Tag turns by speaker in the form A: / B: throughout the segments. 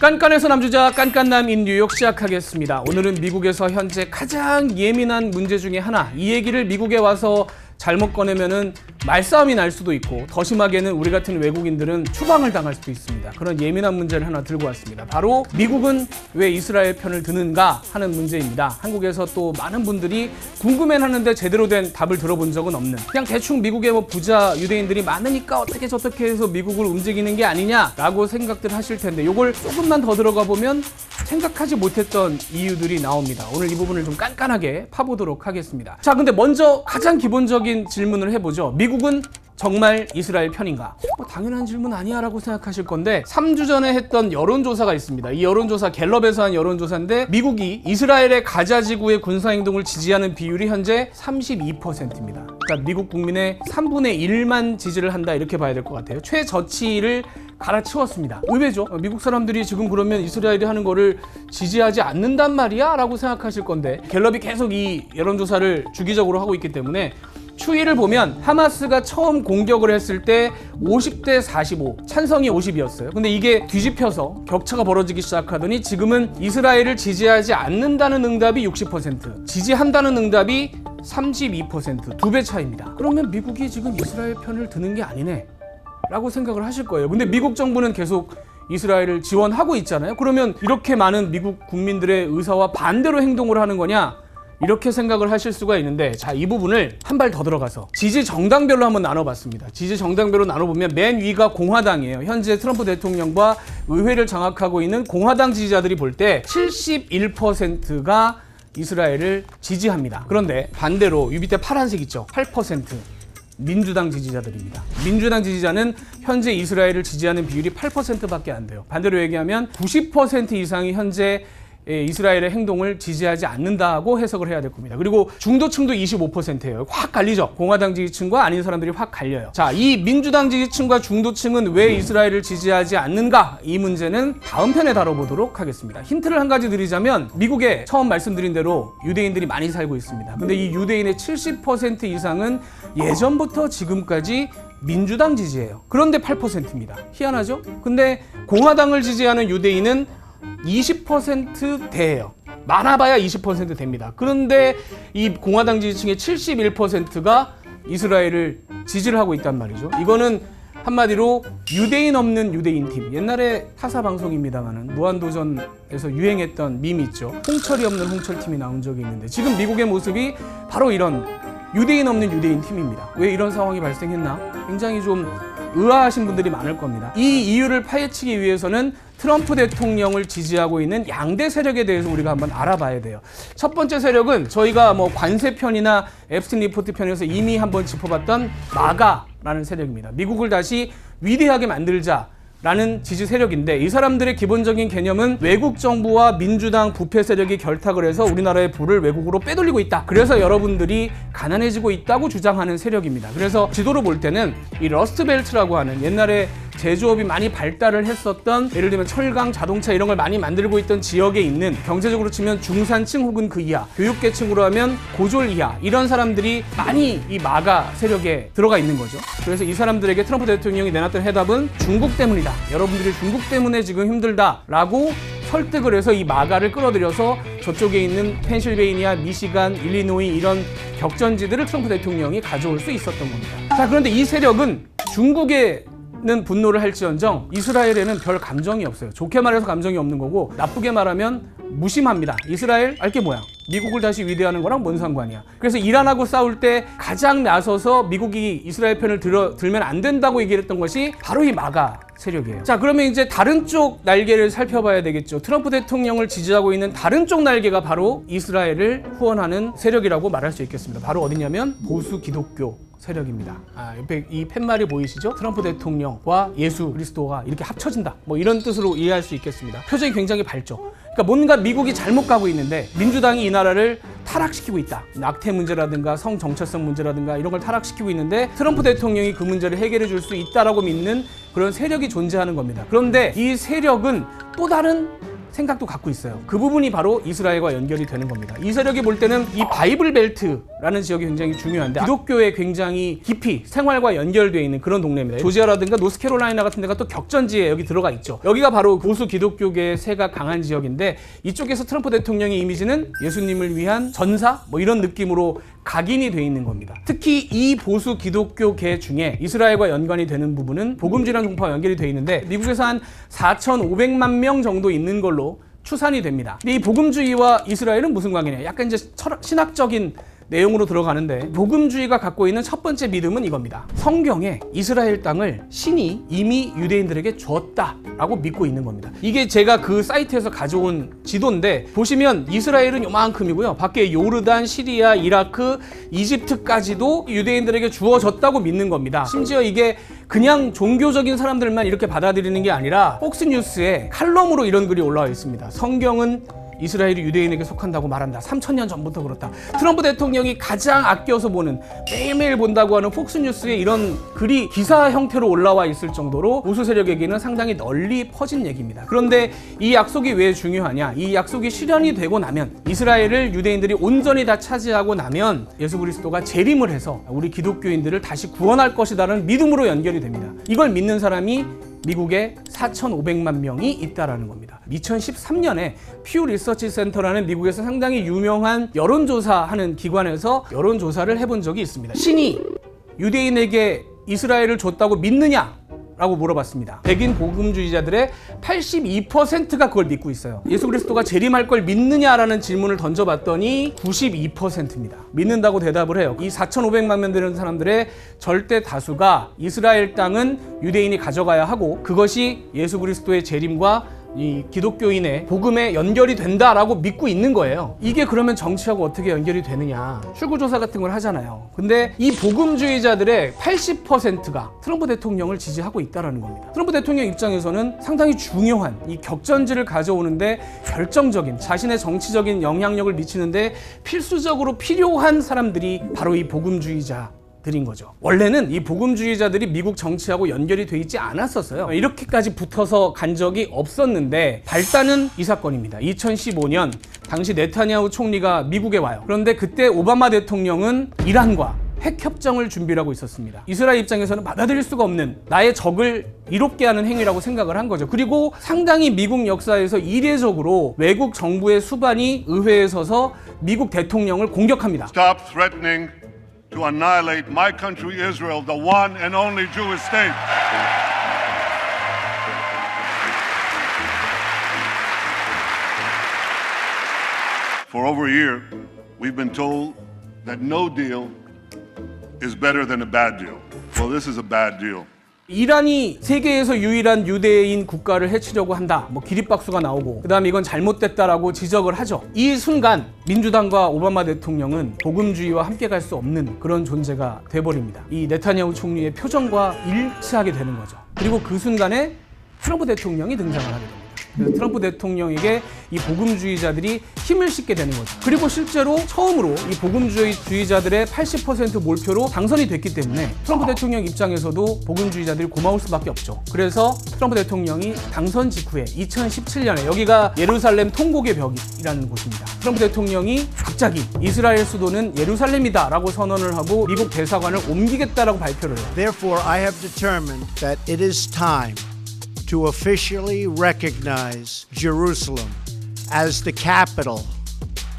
A: 깐깐해서 남주자 깐깐남인 뉴욕 시작하겠습니다. 오늘은 미국에서 현재 가장 예민한 문제 중에 하나, 이 얘기를 미국에 와서 잘못 꺼내면은 말싸움이 날 수도 있고 더 심하게는 우리 같은 외국인들은 추방을 당할 수도 있습니다. 그런 예민한 문제를 하나 들고 왔습니다. 바로 미국은 왜 이스라엘 편을 드는가 하는 문제입니다. 한국에서 또 많은 분들이 궁금해하는데 제대로 된 답을 들어본 적은 없는, 그냥 대충 미국에 뭐 부자 유대인들이 많으니까 어떻게 저렇게 해서 미국을 움직이는 게 아니냐라고 생각들 하실 텐데, 이걸 조금만 더 들어가 보면 생각하지 못했던 이유들이 나옵니다. 오늘 이 부분을 좀 깐깐하게 파보도록 하겠습니다. 자, 근데 먼저 가장 기본적인 질문을 해보죠. 미국은 정말 이스라엘 편인가? 당연한 질문 아니야 라고 생각하실 건데, 3주 전에 했던 여론조사가 있습니다. 이 여론조사 갤럽에서 한 여론조사인데, 미국이 이스라엘의 가자지구의 군사행동을 지지하는 비율이 현재 32%입니다. 그러니까 미국 국민의 3분의 1만 지지를 한다, 이렇게 봐야 될 것 같아요. 최저치를 갈아치웠습니다. 의외죠? 미국 사람들이 지금 그러면 이스라엘이 하는 거를 지지하지 않는단 말이야? 라고 생각하실 건데, 갤럽이 계속 이 여론조사를 주기적으로 하고 있기 때문에 추이를 보면 하마스가 처음 공격을 했을 때 50대 45, 찬성이 50이었어요. 근데 이게 뒤집혀서 격차가 벌어지기 시작하더니 지금은 이스라엘을 지지하지 않는다는 응답이 60%, 지지한다는 응답이 32%, 2배 차이입니다. 그러면 미국이 지금 이스라엘 편을 드는 게 아니네 라고 생각을 하실 거예요. 근데 미국 정부는 계속 이스라엘을 지원하고 있잖아요. 그러면 이렇게 많은 미국 국민들의 의사와 반대로 행동을 하는 거냐? 이렇게 생각을 하실 수가 있는데, 자, 이 부분을 한 발 더 들어가서 지지 정당별로 한번 나눠봤습니다. 지지 정당별로 나눠보면 맨 위가 공화당이에요. 현재 트럼프 대통령과 의회를 장악하고 있는 공화당 지지자들이 볼 때 71%가 이스라엘을 지지합니다. 그런데 반대로 이 밑에 파란색 있죠? 8%. 민주당 지지자들입니다. 민주당 지지자는 현재 이스라엘을 지지하는 비율이 8%밖에 안 돼요. 반대로 얘기하면 90% 이상이 현재 이스라엘의 행동을 지지하지 않는다고 해석을 해야 될 겁니다. 그리고 중도층도 25%예요. 확 갈리죠. 공화당 지지층과 아닌 사람들이 확 갈려요. 자, 이 민주당 지지층과 중도층은 왜 이스라엘을 지지하지 않는가? 이 문제는 다음 편에 다뤄보도록 하겠습니다. 힌트를 한 가지 드리자면, 미국에 처음 말씀드린 대로 유대인들이 많이 살고 있습니다. 근데 이 유대인의 70% 이상은 예전부터 지금까지 민주당 지지예요. 그런데 8%입니다. 희한하죠? 근데 공화당을 지지하는 유대인은 20%대예요. 많아봐야 20% 됩니다. 그런데 이 공화당 지지층의 71%가 이스라엘을 지지를 하고 있단 말이죠. 이거는 한마디로 유대인 없는 유대인 팀. 옛날에 타사 방송입니다만은 무한도전에서 유행했던 밈이 있죠. 홍철이 없는 홍철팀이 나온 적이 있는데, 지금 미국의 모습이 바로 이런 유대인 없는 유대인 팀입니다. 왜 이런 상황이 발생했나? 굉장히 좀 의아하신 분들이 많을 겁니다. 이 이유를 파헤치기 위해서는 트럼프 대통령을 지지하고 있는 양대 세력에 대해서 우리가 한번 알아봐야 돼요. 첫 번째 세력은 저희가 뭐 관세 편이나 앱스틴 리포트 편에서 이미 한번 짚어봤던 마가라는 세력입니다. 미국을 다시 위대하게 만들자 라는 지지 세력인데, 이 사람들의 기본적인 개념은 외국 정부와 민주당 부패 세력이 결탁을 해서 우리나라의 부를 외국으로 빼돌리고 있다. 그래서 여러분들이 가난해지고 있다고 주장하는 세력입니다. 그래서 지도로 볼 때는 이 러스트벨트라고 하는 옛날에 제조업이 많이 발달을 했었던, 예를 들면 철강, 자동차 이런 걸 많이 만들고 있던 지역에 있는, 경제적으로 치면 중산층 혹은 그 이하, 교육계층으로 하면 고졸 이하, 이런 사람들이 많이 이 마가 세력에 들어가 있는 거죠. 그래서 이 사람들에게 트럼프 대통령이 내놨던 해답은 중국 때문이다. 여러분들이 중국 때문에 지금 힘들다라고 설득을 해서 이 마가를 끌어들여서 저쪽에 있는 펜실베이니아, 미시간, 일리노이 이런 격전지들을 트럼프 대통령이 가져올 수 있었던 겁니다. 자, 그런데 이 세력은 중국에는 분노를 할지언정 이스라엘에는 별 감정이 없어요. 좋게 말해서 감정이 없는 거고, 나쁘게 말하면 무심합니다. 이스라엘 알게 뭐야? 미국을 다시 위대하는 거랑 뭔 상관이야? 그래서 이란하고 싸울 때 가장 나서서 미국이 이스라엘 편을 들면 안 된다고 얘기를 했던 것이 바로 이 마가 세력이에요. 자, 그러면 이제 다른 쪽 날개를 살펴봐야 되겠죠. 트럼프 대통령을 지지하고 있는 다른 쪽 날개가 바로 이스라엘을 후원하는 세력이라고 말할 수 있겠습니다. 바로 어디냐면 보수 기독교 세력입니다. 옆에 이 팻말이 보이시죠? 트럼프 대통령과 예수 그리스도가 이렇게 합쳐진다, 뭐 이런 뜻으로 이해할 수 있겠습니다. 표정이 굉장히 밝죠. 그러니까 뭔가 미국이 잘못 가고 있는데 민주당이 이 나라를 타락시키고 있다. 낙태 문제라든가 성 정체성 문제라든가 이런 걸 타락시키고 있는데, 트럼프 대통령이 그 문제를 해결해 줄 수 있다라고 믿는 그런 세력이 존재하는 겁니다. 그런데 이 세력은 또 다른 생각도 갖고 있어요. 그 부분이 바로 이스라엘과 연결이 되는 겁니다. 이 세력이 볼 때는 이 바이블 벨트라는 지역이 굉장히 중요한데 기독교에 굉장히 깊이 생활과 연결되어 있는 그런 동네입니다. 조지아라든가 노스캐롤라이나 같은 데가 또 격전지에 여기 들어가 있죠. 여기가 바로 보수 기독교계의 세가 강한 지역인데 이쪽에서 트럼프 대통령의 이미지는 예수님을 위한 전사 뭐 이런 느낌으로 각인이 돼 있는 겁니다. 특히 이 보수 기독교계 중에 이스라엘과 연관이 되는 부분은 복음주의라는 종파와 연결이 돼 있는데 미국에서 한 4,500만 명 정도 있는 걸로 추산이 됩니다. 근데 이 복음주의와 이스라엘은 무슨 관계냐? 약간 이제 신학적인 내용으로 들어가는데 복음주의가 갖고 있는 첫 번째 믿음은 이겁니다. 성경에 이스라엘 땅을 신이 이미 유대인들에게 주었다라고 믿고 있는 겁니다. 이게 제가 그 사이트에서 가져온 지도인데 보시면 이스라엘은 요만큼이고요. 밖에 요르단, 시리아, 이라크, 이집트까지도 유대인들에게 주어졌다고 믿는 겁니다. 심지어 이게 그냥 종교적인 사람들만 이렇게 받아들이는 게 아니라 폭스뉴스에 칼럼으로 이런 글이 올라와 있습니다. 성경은 이스라엘이 유대인에게 속한다고 말한다. 3,000년 전부터 그렇다. 트럼프 대통령이 가장 아껴서 보는 매일매일 본다고 하는 폭스뉴스에 이런 글이 기사 형태로 올라와 있을 정도로 보수 세력에게는 상당히 널리 퍼진 얘기입니다. 그런데 이 약속이 왜 중요하냐? 이 약속이 실현이 되고 나면 이스라엘을 유대인들이 온전히 다 차지하고 나면 예수 그리스도가 재림을 해서 우리 기독교인들을 다시 구원할 것이다라는 믿음으로 연결이 됩니다. 이걸 믿는 사람이 미국에 4,500만 명이 있다라는 겁니다. 2013년에 퓨 리서치 센터라는 미국에서 상당히 유명한 여론조사하는 기관에서 여론조사를 해본 적이 있습니다. 신이 유대인에게 이스라엘을 줬다고 믿느냐? 라고 물어봤습니다. 백인 복음주의자들의 82%가 그걸 믿고 있어요. 예수 그리스도가 재림할 걸 믿느냐라는 질문을 던져봤더니 92%입니다. 믿는다고 대답을 해요. 이 4,500만 명 되는 사람들의 절대 다수가 이스라엘 땅은 유대인이 가져가야 하고 그것이 예수 그리스도의 재림과 이 기독교인의 복음에 연결이 된다라고 믿고 있는 거예요. 이게 그러면 정치하고 어떻게 연결이 되느냐? 출구조사 같은 걸 하잖아요. 근데 이 복음주의자들의 80%가 트럼프 대통령을 지지하고 있다는 겁니다. 트럼프 대통령 입장에서는 상당히 중요한 이 격전지를 가져오는데 결정적인 자신의 정치적인 영향력을 미치는데 필수적으로 필요한 사람들이 바로 이 복음주의자 들인 거죠. 원래는 이 복음주의자들이 미국 정치하고 연결이 돼 있지 않았었어요. 이렇게까지 붙어서 간 적이 없었는데 발단은 이 사건입니다. 2015년 당시 네타냐후 총리가 미국에 와요. 그런데 그때 오바마 대통령은 이란과 핵협정을 준비를 하고 있었습니다. 이스라엘 입장에서는 받아들일 수가 없는 나의 적을 이롭게 하는 행위라고 생각을 한 거죠. 그리고 상당히 미국 역사에서 이례적으로 외국 정부의 수반이 의회에 서서 미국 대통령을 공격합니다.
B: Stop threatening to annihilate my country, Israel, the one and only Jewish state. For over a year, we've been told that no deal is better than a bad deal. Well, this is a bad deal.
A: 이란이 세계에서 유일한 유대인 국가를 해치려고 한다. 뭐 기립박수가 나오고 그다음에 이건 잘못됐다라고 지적을 하죠. 이 순간 민주당과 오바마 대통령은 복음주의와 함께 갈 수 없는 그런 존재가 돼버립니다. 이 네타냐후 총리의 표정과 일치하게 되는 거죠. 그리고 그 순간에 트럼프 대통령이 등장을 하게 됩니다. 그래서 트럼프 대통령에게 이 복음주의자들이 힘을 싣게 되는 거죠. 그리고 실제로 처음으로 이 복음주의자들의 80% 몰표로 당선이 됐기 때문에 트럼프 대통령 입장에서도 복음주의자들이 고마울 수밖에 없죠. 그래서 트럼프 대통령이 당선 직후에 2017년에 여기가 예루살렘 통곡의 벽이라는 곳입니다. 트럼프 대통령이 갑자기 이스라엘 수도는 예루살렘이다 라고 선언을 하고 미국 대사관을 옮기겠다라고 발표를 해요.
C: Therefore, I have determined that it is time to officially recognize Jerusalem as the capital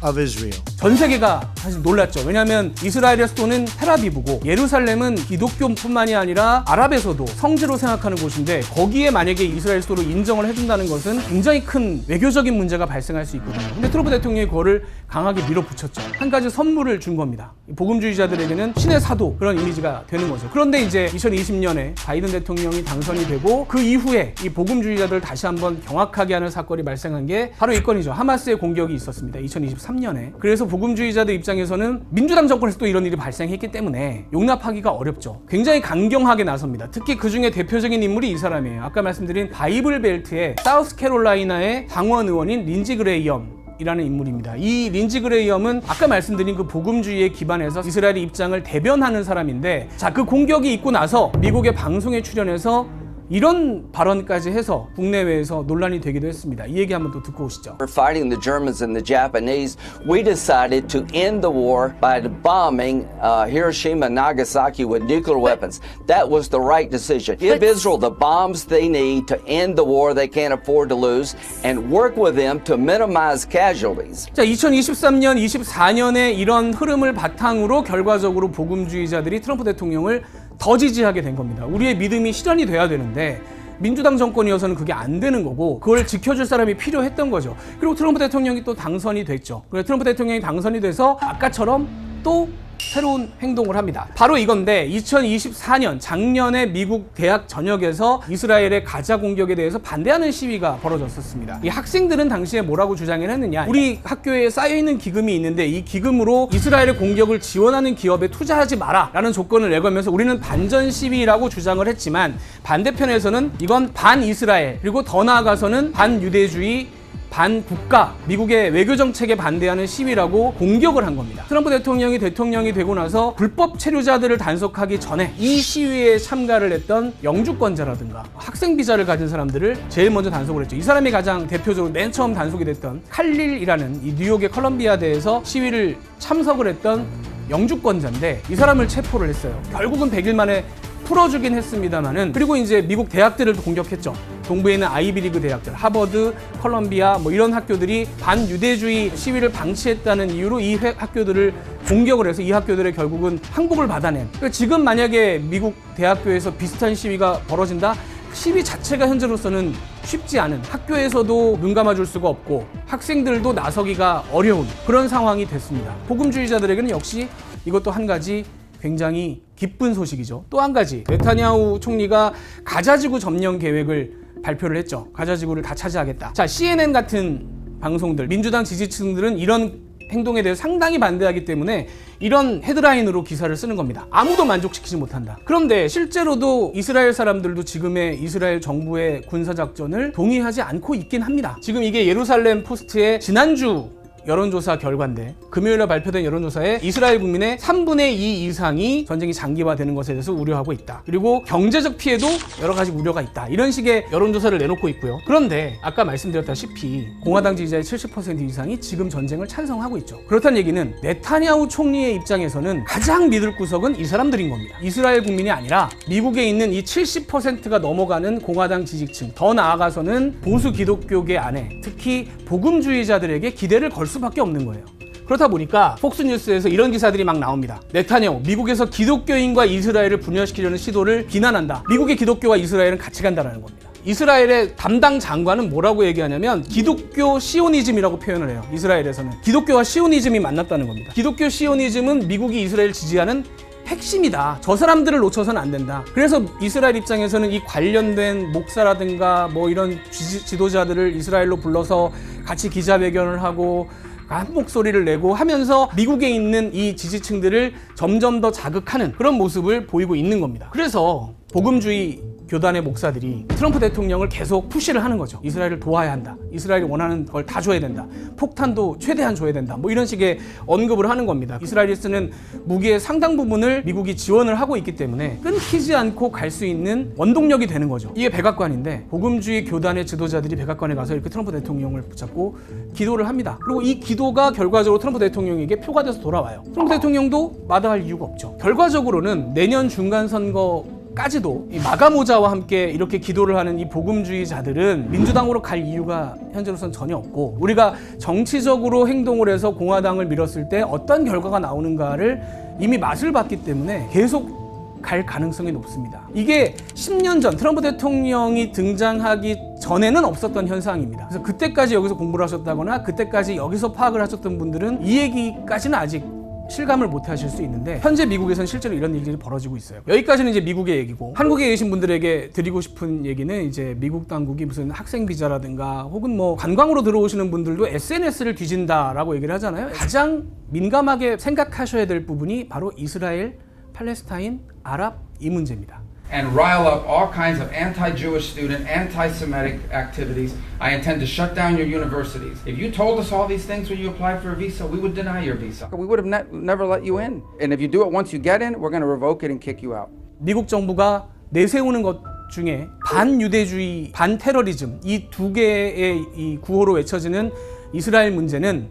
C: of Israel.
A: 전 세계가 사실 놀랐죠. 왜냐하면 이스라엘의 수도는 텔아비브고 예루살렘은 기독교뿐만이 아니라 아랍에서도 성지로 생각하는 곳인데 거기에 만약에 이스라엘 수도로 인정을 해준다는 것은 굉장히 큰 외교적인 문제가 발생할 수 있거든요. 근데 트럼프 대통령이 그거를 강하게 밀어붙였죠. 한 가지 선물을 준 겁니다. 복음주의자들에게는 신의 사도 그런 이미지가 되는 거죠. 그런데 이제 2020년에 바이든 대통령이 당선이 되고 그 이후에 이 복음주의자들을 다시 한번 경악하게 하는 사건이 발생한 게 바로 이 건이죠. 하마스의 공격이 있었습니다. 2023년에. 그래서 복음주의자들 입장에서는 민주당 정권에서 또 이런 일이 발생했기 때문에 용납하기가 어렵죠. 굉장히 강경하게 나섭니다. 특히 그 중에 대표적인 인물이 이 사람이에요. 아까 말씀드린 바이블 벨트의 사우스캐롤라이나의 당원 의원인 린지 그레이엄 이라는 인물입니다. 이 린지 그레이엄은 아까 말씀드린 그 복음주의에 기반해서 이스라엘의 입장을 대변하는 사람인데 자, 그 공격이 있고 나서 미국의 방송에 출연해서 이런 발언까지 해서 국내외에서 논란이 되기도 했습니다. 이 얘기 한번 또 듣고 오시죠.
D: For fighting the Germans and the Japanese, we decided to end the war by bombing Hiroshima and Nagasaki with nuclear weapons. That was the right decision. Give Israel the bombs they need to end the war they can't afford to lose and work with them to minimize casualties.
A: 자, 2023년, 24년의 이런 흐름을 바탕으로 결과적으로 복음주의자들이 트럼프 대통령을 더 지지하게 된 겁니다. 우리의 믿음이 실현이 돼야 되는데 민주당 정권이어서는 그게 안 되는 거고 그걸 지켜줄 사람이 필요했던 거죠. 그리고 트럼프 대통령이 또 당선이 됐죠. 그래서 트럼프 대통령이 당선이 돼서 아까처럼 또 새로운 행동을 합니다. 바로 이건데 2024년 작년에 미국 대학 전역에서 이스라엘의 가자 공격에 대해서 반대하는 시위가 벌어졌었습니다. 이 학생들은 당시에 뭐라고 주장을 했느냐, 우리 학교에 쌓여있는 기금이 있는데 이 기금으로 이스라엘의 공격을 지원하는 기업에 투자하지 마라 라는 조건을 내걸면서 우리는 반전 시위라고 주장을 했지만 반대편에서는 이건 반이스라엘 그리고 더 나아가서는 반유대주의 반국가, 미국의 외교 정책에 반대하는 시위라고 공격을 한 겁니다. 트럼프 대통령이 되고 나서 불법 체류자들을 단속하기 전에 이 시위에 참가를 했던 영주권자라든가 학생 비자를 가진 사람들을 제일 먼저 단속을 했죠. 이 사람이 가장 대표적으로 맨 처음 단속이 됐던 칼릴이라는 이 뉴욕의 컬럼비아대에서 시위를 참석을 했던 영주권자인데 이 사람을 체포를 했어요. 결국은 100일 만에 풀어주긴 했습니다만은, 그리고 이제 미국 대학들을 공격했죠. 동부에 있는 아이비리그 대학들, 하버드, 컬럼비아 뭐 이런 학교들이 반유대주의 시위를 방치했다는 이유로 이 학교들을 공격을 해서 이 학교들의 결국은 항복을 받아낸. 그러니까 지금 만약에 미국 대학교에서 비슷한 시위가 벌어진다? 시위 자체가 현재로서는 쉽지 않은, 학교에서도 눈 감아줄 수가 없고 학생들도 나서기가 어려운 그런 상황이 됐습니다. 복음주의자들에게는 역시 이것도 한 가지 굉장히 기쁜 소식이죠. 또 한 가지, 네타냐후 총리가 가자지구 점령 계획을 발표를 했죠. 가자지구를 다 차지하겠다. 자, CNN 같은 방송들, 민주당 지지층들은 이런 행동에 대해서 상당히 반대하기 때문에 이런 헤드라인으로 기사를 쓰는 겁니다. 아무도 만족시키지 못한다. 그런데 실제로도 이스라엘 사람들도 지금의 이스라엘 정부의 군사작전을 동의하지 않고 있긴 합니다. 지금 이게 예루살렘 포스트의 지난주 여론조사 결과인데, 금요일에 발표된 여론조사에 이스라엘 국민의 3분의 2 이상이 전쟁이 장기화되는 것에 대해서 우려하고 있다. 그리고 경제적 피해도 여러 가지 우려가 있다. 이런 식의 여론조사를 내놓고 있고요. 그런데 아까 말씀드렸다시피 공화당 지지자의 70% 이상이 지금 전쟁을 찬성하고 있죠. 그렇다는 얘기는 네타냐후 총리의 입장에서는 가장 믿을 구석은 이 사람들인 겁니다. 이스라엘 국민이 아니라 미국에 있는 이 70%가 넘어가는 공화당 지지층, 더 나아가서는 보수 기독교계 안에 특히 복음주의자들에게 기대를 걸 수밖에 없는 거예요. 그렇다 보니까 폭스뉴스에서 이런 기사들이 막 나옵니다. 네타냐후, 미국에서 기독교인과 이스라엘을 분열시키려는 시도를 비난한다. 미국의 기독교와 이스라엘은 같이 간다라는 겁니다. 이스라엘의 담당 장관은 뭐라고 얘기하냐면 기독교 시오니즘이라고 표현을 해요. 이스라엘에서는 기독교와 시오니즘이 만났다는 겁니다. 기독교 시오니즘은 미국이 이스라엘을 지지하는 핵심이다. 저 사람들을 놓쳐서는 안 된다. 그래서 이스라엘 입장에서는 이 관련된 목사라든가 뭐 이런 지도자들을 이스라엘로 불러서 같이 기자회견을 하고 한 목소리를 내고 하면서 미국에 있는 이 지지층들을 점점 더 자극하는 그런 모습을 보이고 있는 겁니다. 그래서 복음주의 교단의 목사들이 트럼프 대통령을 계속 푸시를 하는 거죠. 이스라엘을 도와야 한다. 이스라엘이 원하는 걸 다 줘야 된다. 폭탄도 최대한 줘야 된다. 뭐 이런 식의 언급을 하는 겁니다. 이스라엘이 쓰는 무기의 상당 부분을 미국이 지원을 하고 있기 때문에 끊기지 않고 갈 수 있는 원동력이 되는 거죠. 이게 백악관인데 복음주의 교단의 지도자들이 백악관에 가서 이렇게 트럼프 대통령을 붙잡고 기도를 합니다. 그리고 이 기도가 결과적으로 트럼프 대통령에게 표가 돼서 돌아와요. 트럼프 대통령도 마다할 이유가 없죠. 결과적으로는 내년 중간선거 까지도 이 마가모자와 함께 이렇게 기도를 하는 이 복음주의자들은 민주당으로 갈 이유가 현재로서는 전혀 없고, 우리가 정치적으로 행동을 해서 공화당을 밀었을 때 어떤 결과가 나오는가를 이미 맛을 봤기 때문에 계속 갈 가능성이 높습니다. 이게 10년 전 트럼프 대통령이 등장하기 전에는 없었던 현상입니다. 그래서 그때까지 여기서 공부를 하셨다거나 그때까지 여기서 파악을 하셨던 분들은 이 얘기까지는 아직 실감을 못 하실 수 있는데, 현재 미국에서는 실제로 이런 일들이 벌어지고 있어요. 여기까지는 이제 미국의 얘기고, 한국에 계신 분들에게 드리고 싶은 얘기는 이제 미국 당국이 무슨 학생 비자라든가 혹은 뭐 관광으로 들어오시는 분들도 SNS를 뒤진다라고 얘기를 하잖아요. 가장 민감하게 생각하셔야 될 부분이 바로 이스라엘, 팔레스타인, 아랍 이 문제입니다.
E: And rile up all kinds of anti-Jewish student, anti-Semitic activities. I intend to shut down your universities. If you told us all these things when you applied for a visa, we would deny your visa. We would have never let you in. And if you do it once you get in, we're going to revoke it and kick you out.
A: 미국 정부가 내세우는 것 중에 반유대주의, 반테러리즘 이 두 개의 이 구호로 외쳐지는 이스라엘 문제는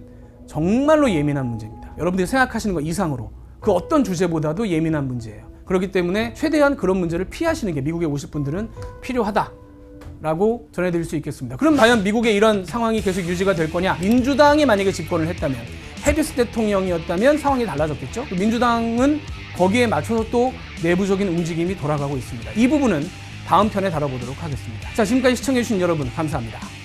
A: 정말로 예민한 문제입니다. 여러분들이 생각하시는 것 이상으로 그 어떤 주제보다도 예민한 문제예요. 그렇기 때문에 최대한 그런 문제를 피하시는 게 미국에 오실 분들은 필요하다라고 전해드릴 수 있겠습니다. 그럼 과연 미국의 이런 상황이 계속 유지가 될 거냐? 민주당이 만약에 집권을 했다면, 해리스 대통령이었다면 상황이 달라졌겠죠? 민주당은 거기에 맞춰서 또 내부적인 움직임이 돌아가고 있습니다. 이 부분은 다음 편에 다뤄보도록 하겠습니다. 자, 지금까지 시청해주신 여러분 감사합니다.